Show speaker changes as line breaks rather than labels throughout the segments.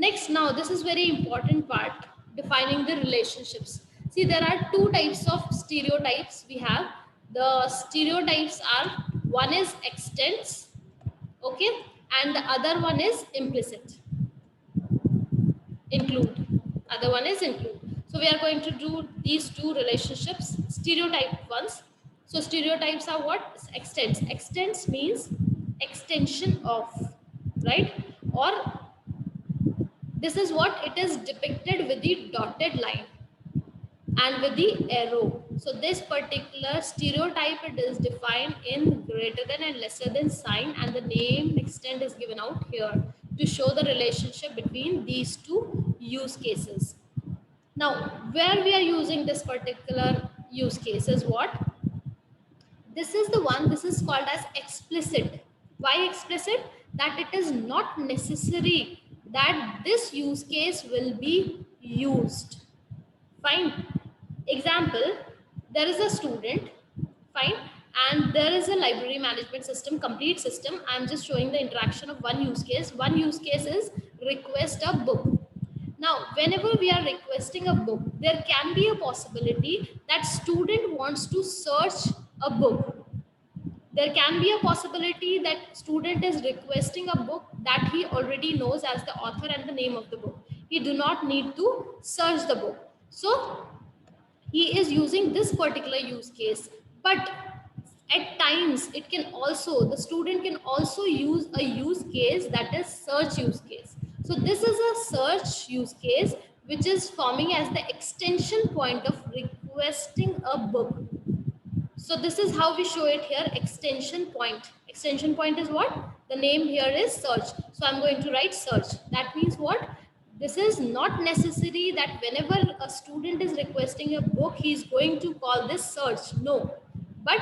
Next, now this is very important part, defining the relationships. See, there are two types of stereotypes we have. The stereotypes are, one is extents, okay, and the other one is implicit, include. Other one is include. So we are going to do these two relationships, stereotype ones. So stereotypes are what? Extents. Extents means extension of, right? Or this is what it is depicted with the dotted line and with the arrow. So this particular stereotype, it is defined in greater than and lesser than sign, and the name extent is given out here to show the relationship between these two use cases. Now, where we are using this particular use case is what? This is the one, this is called as explicit. Why explicit? That it is not necessary that this use case will be used. Fine. Example, there is a student, fine, and there is a library management system, complete system. I'm just showing the interaction of one use case. One use case is request a book. Now, whenever we are requesting a book, there can be a possibility that student wants to search a book. There can be a possibility that student is requesting a book that he already knows as the author and the name of the book. He do not need to search the book. So he is using this particular use case, but at times it can also, the student can also use a use case that is search use case. So this is a search use case which is forming as the extension point of requesting a book. So this is how we show it here, extension point. Extension point is what? The name here is search. So I'm going to write search. That means what? This is not necessary that whenever a student is requesting a book, he is going to call this search. No. But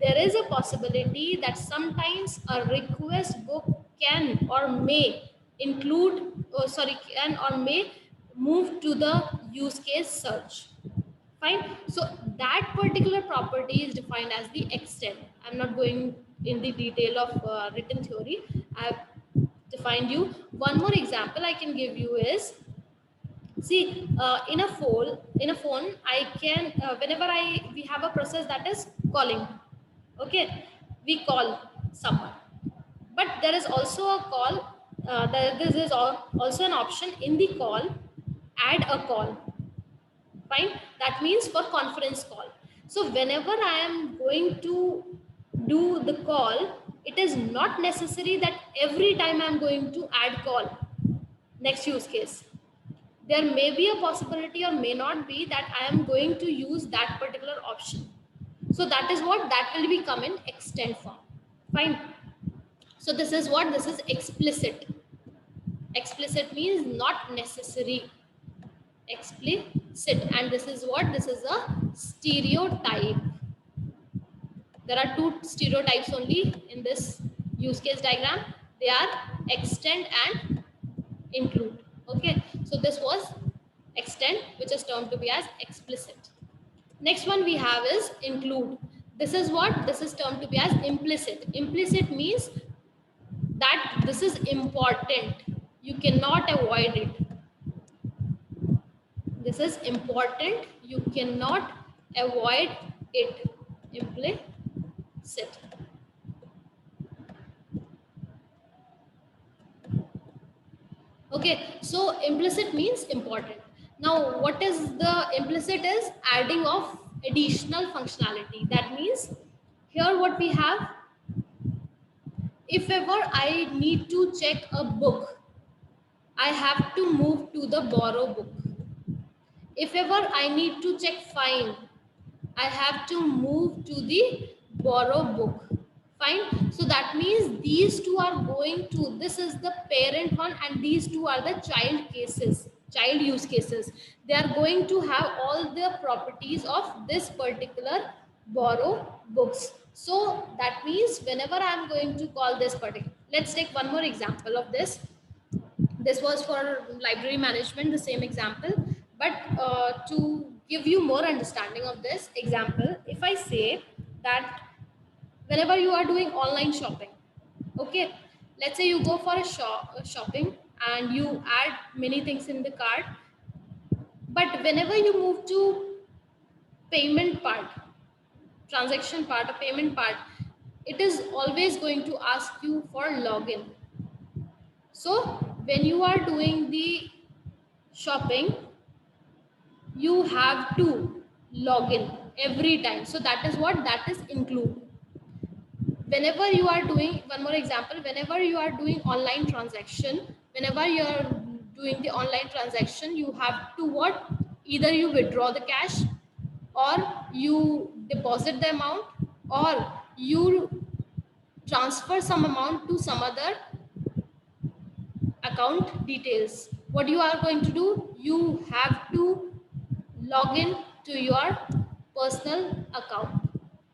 there is a possibility that sometimes a request book can or may include, can or may move to the use case search. Fine. So that particular property is defined as the extent. I'm not going in the detail of written theory. I've defined you. One more example I can give you is, see, in a phone, I can whenever we have a process that is calling. Okay, we call someone, but there is also a call. This is also an option in the call. Add a call. Fine. That means for conference call. So whenever I am going to do the call, it is not necessary that every time I am going to add call. Next use case. There may be a possibility or may not be that I am going to use that particular option. So that is what that will become in extend form. Fine. So this is what? This is explicit. Explicit means not necessary. Explicit. And this is what? This is a stereotype. There are two stereotypes only in this use case diagram. They are extend and include. Okay, so this was extend, which is termed to be as explicit. Next one we have is include. This is what? This is termed to be as implicit. Implicit means that this is important. You cannot avoid it. This is important. You cannot avoid it. Implicit. Okay, so implicit means important. Now, what is the implicit is adding of additional functionality. That means here what we have, if ever I need to check a book, I have to move to the borrow book. If ever I need to check fine, I have to move to the borrow book. Fine. So that means these two are going to, this is the parent one and these two are the child cases, child use cases. They are going to have all the properties of this particular borrow books. So that means whenever I am going to call this particular, let's take one more example of this. This was for library management, the same example. But to give you more understanding of this example, if I say that whenever you are doing online shopping, okay, let's say you go for a shopping and you add many things in the cart. But whenever you move to payment part, transaction part or payment part, it is always going to ask you for login. So when you are doing the shopping, you have to log in every time. So that is what that is include. Whenever you are doing, one more example, whenever you are doing online transaction, whenever you are doing the online transaction, you have to what? Either you withdraw the cash, or you deposit the amount, or you transfer some amount to some other account details. What you are going to do? You have to log in to your personal account.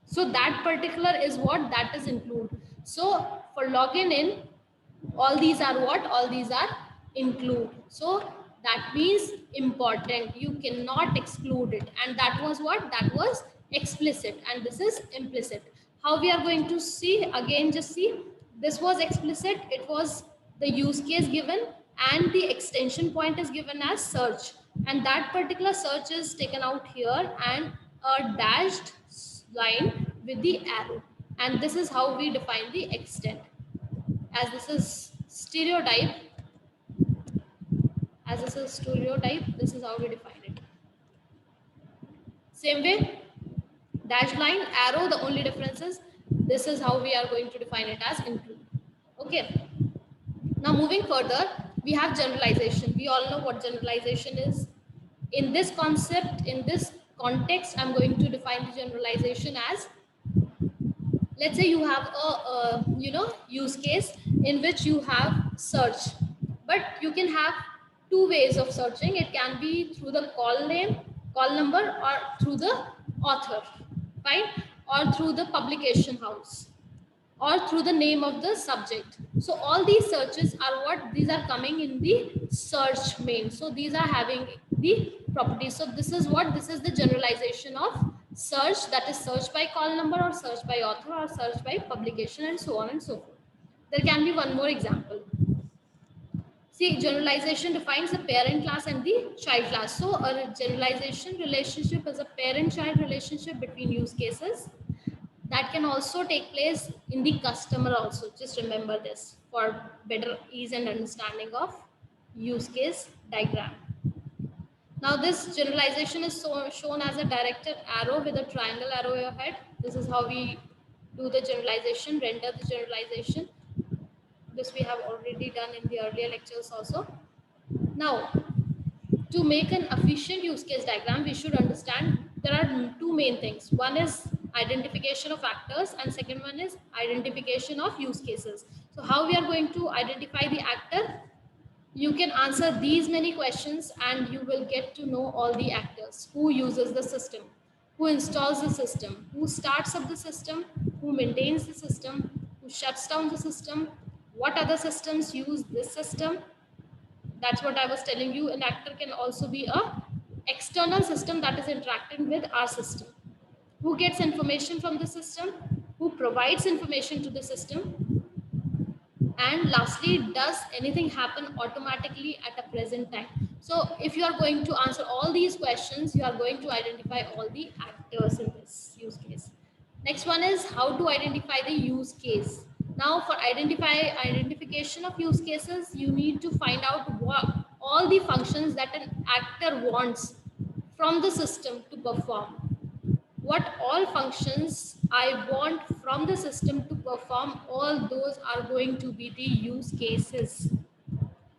So that particular is what that is include. So for login in, all these are what? All these are include. So that means important. You cannot exclude it. And that was what? That was explicit. And this is implicit. How we are going to see? Again, just see. This was explicit. It was the use case given, and the extension point is given as search. And that particular search is taken out here and a dashed line with the arrow. And this is how we define the extent. As this is stereotype, this is how we define it. Same way, dash line, arrow, the only difference is this is how we are going to define it as include. Okay. Now moving further, we have generalization. We all know what generalization is. In this concept, in this context, I'm going to define the generalization as, let's say you have a use case in which you have search, but you can have two ways of searching. It can be through the call number, or through the author, fine, or through the publication house, or through the name of the subject. So all these searches are what? These are coming in the search main. So these are having the properties. So this is what? This is the generalization of search, that is search by call number, or search by author, or search by publication, and so on and so forth. There can be one more example. See, generalization defines the parent class and the child class. So a generalization relationship is a parent-child relationship between use cases. That can also take place in the customer also. Just remember this for better ease and understanding of use case diagram. Now this generalization is shown as a directed arrow with a triangle arrow ahead. This is how we do the generalization, render the generalization. This we have already done in the earlier lectures also. Now, to make an efficient use case diagram, we should understand there are two main things. One is identification of actors, and second one is identification of use cases. So how we are going to identify the actor? You can answer these many questions and you will get to know all the actors. Who uses the system, who installs the system, who starts up the system, who maintains the system, who shuts down the system, what other systems use this system. That's what I was telling you. An actor can also be a external system that is interacting with our system. Who gets information from the system, who provides information to the system, and lastly, does anything happen automatically at a present time? So if you are going to answer all these questions, you are going to identify all the actors in this use case. Next one is how to identify the use case. Now for identification of use cases, you need to find out what all the functions that an actor wants from the system to perform. What all functions I want from the system to perform, all those are going to be the use cases.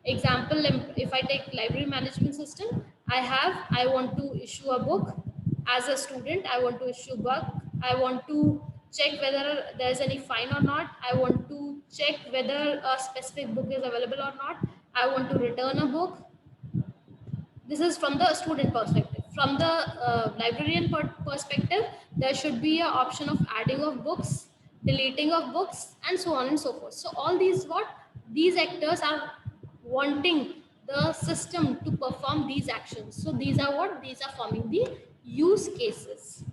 Example, if I take library management system, I want to issue a book. As a student, I want to issue a book. I want to check whether there's any fine or not. I want to check whether a specific book is available or not. I want to return a book. This is from the student perspective. From the librarian perspective, there should be an option of adding of books, deleting of books, and so on and so forth. So all these these actors are wanting the system to perform these actions. So these are these are forming the use cases.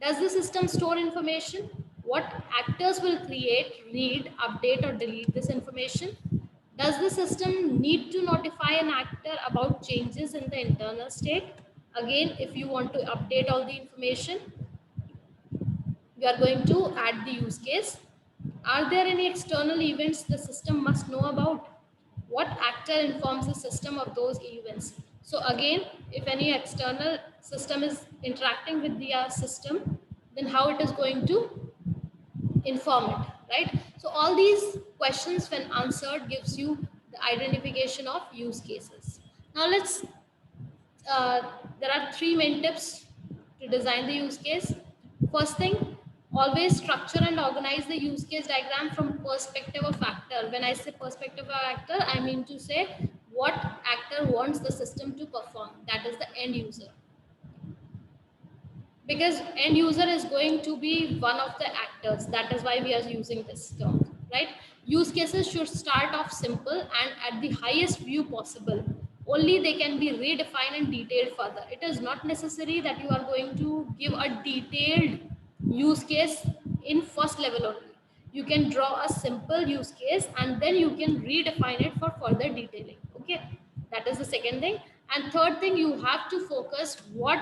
Does the system store information? What actors will create, read, update, or delete this information? Does the system need to notify an actor about changes in the internal state? Again, if you want to update all the information, we are going to add the use case. Are there any external events the system must know about? What actor informs the system of those events? So again, if any external system is interacting with the system, then how it is going to inform it, right? So all these questions when answered gives you the identification of use cases. Now let's uh, there are three main tips to design the use case. First thing, always structure and organize the use case diagram from perspective of actor. When I say perspective of actor, I mean to say what actor wants the system to perform. That is the end user. Because end user is going to be one of the actors. That is why we are using this term, right? Use cases should start off simple and at the highest view possible. Only they can be redefined and detailed further. It is not necessary that you are going to give a detailed use case in first level only. You can draw a simple use case and then you can redefine it for further detailing. Okay, that is the second thing. And third thing, you have to focus what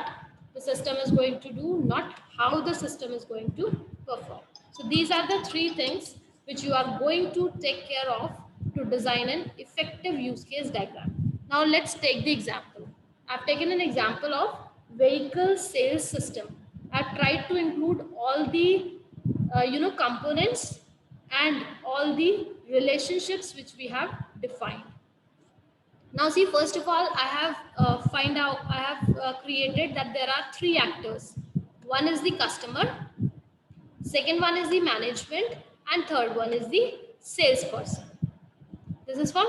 the system is going to do, not how the system is going to perform. So these are the three things which you are going to take care of to design an effective use case diagram. Now let's take the example. I've taken an example of vehicle sales system. I've tried to include all the components and all the relationships which we have defined. Now see, first of all, I have created that there are three actors. One is the customer, second one is the management, and third one is the salesperson. This is for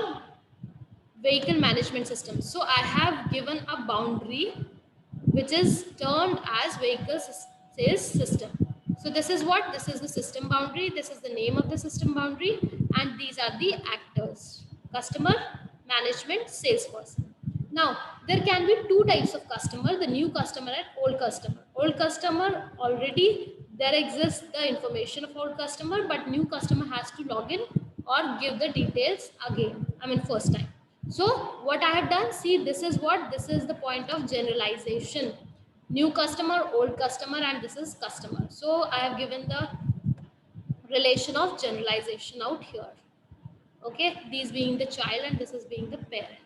vehicle management system. So I have given a boundary which is termed as vehicle sales system. So this is what? This is the system boundary. This is the name of the system boundary. And these are the actors: customer, management, salesperson. Now, there can be two types of customer: the new customer and old customer. Old customer, already there exists the information of old customer, but new customer has to log in or give the details again. I mean, first time. So what I have done, see, this is the point of generalization. New customer, old customer, and this is customer. So I have given the relation of generalization out here. Okay, these being the child and this is being the parent.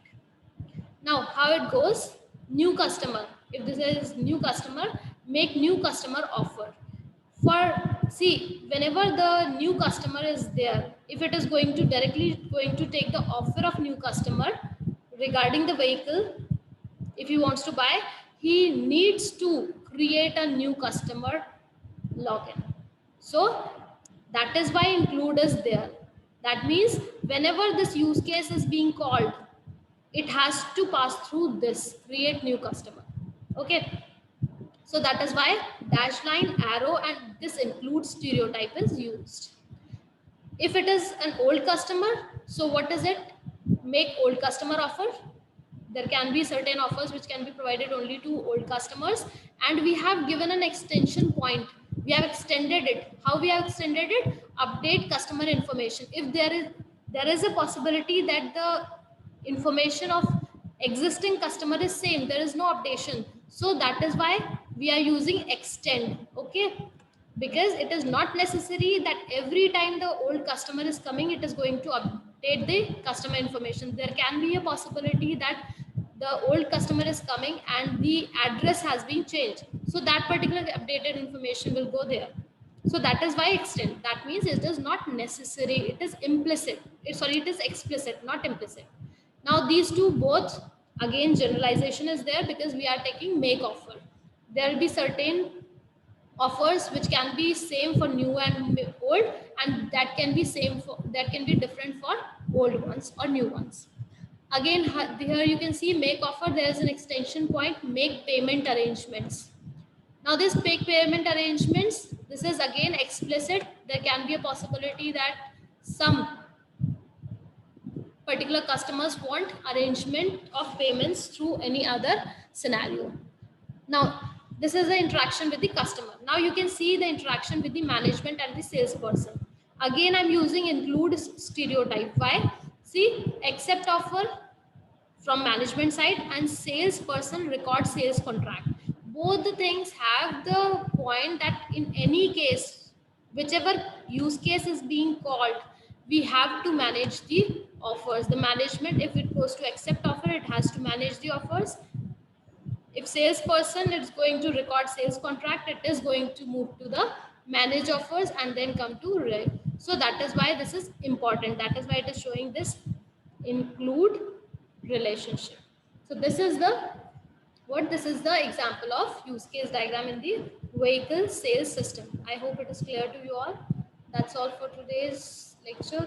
Now, how it goes? New customer. If this is new customer, make new customer offer. See, whenever the new customer is there, if it is going to take the offer of new customer regarding the vehicle, if he wants to buy, he needs to create a new customer login. So that is why include is there. That means whenever this use case is being called, it has to pass through this create new customer. Okay, so that is why dash line, arrow, and this includes stereotype is used. If it is an old customer, so what is it? Make old customer offer. There can be certain offers which can be provided only to old customers, and we have given an extension point. We have extended it. How we have extended it? Update customer information. If there is a possibility that the information of existing customer is same, there is no updation. So that is why we are using extend. Okay, because it is not necessary that every time the old customer is coming, it is going to update the customer information. There can be a possibility that the old customer is coming and the address has been changed. So that particular updated information will go there. So that is why extend. That means it is not necessary. It is implicit. It is explicit, not implicit. Now these two both, again, generalization is there because we are taking make offer. There will be certain offers which can be same for new and old, and that can be different for old ones or new ones. Again, here you can see make offer. There is an extension point, make payment arrangements. Now this make payment arrangements, this is again explicit. There can be a possibility that some particular customers want arrangement of payments through any other scenario. Now, this is the interaction with the customer. Now you can see the interaction with the management and the salesperson. Again, I'm using include stereotype. Why? See, accept offer from management side and salesperson record sales contract. Both the things have the point that in any case, whichever use case is being called, we have to manage the offers. The management, if it goes to accept offer, it has to manage the offers. If salesperson is going to record sales contract, it is going to move to the manage offers and then come to so that is why this is important. That is why it is showing this include relationship. So this is the this is the example of use case diagram in the vehicle sales system. I hope it is clear to you all. That's all for today's lecture.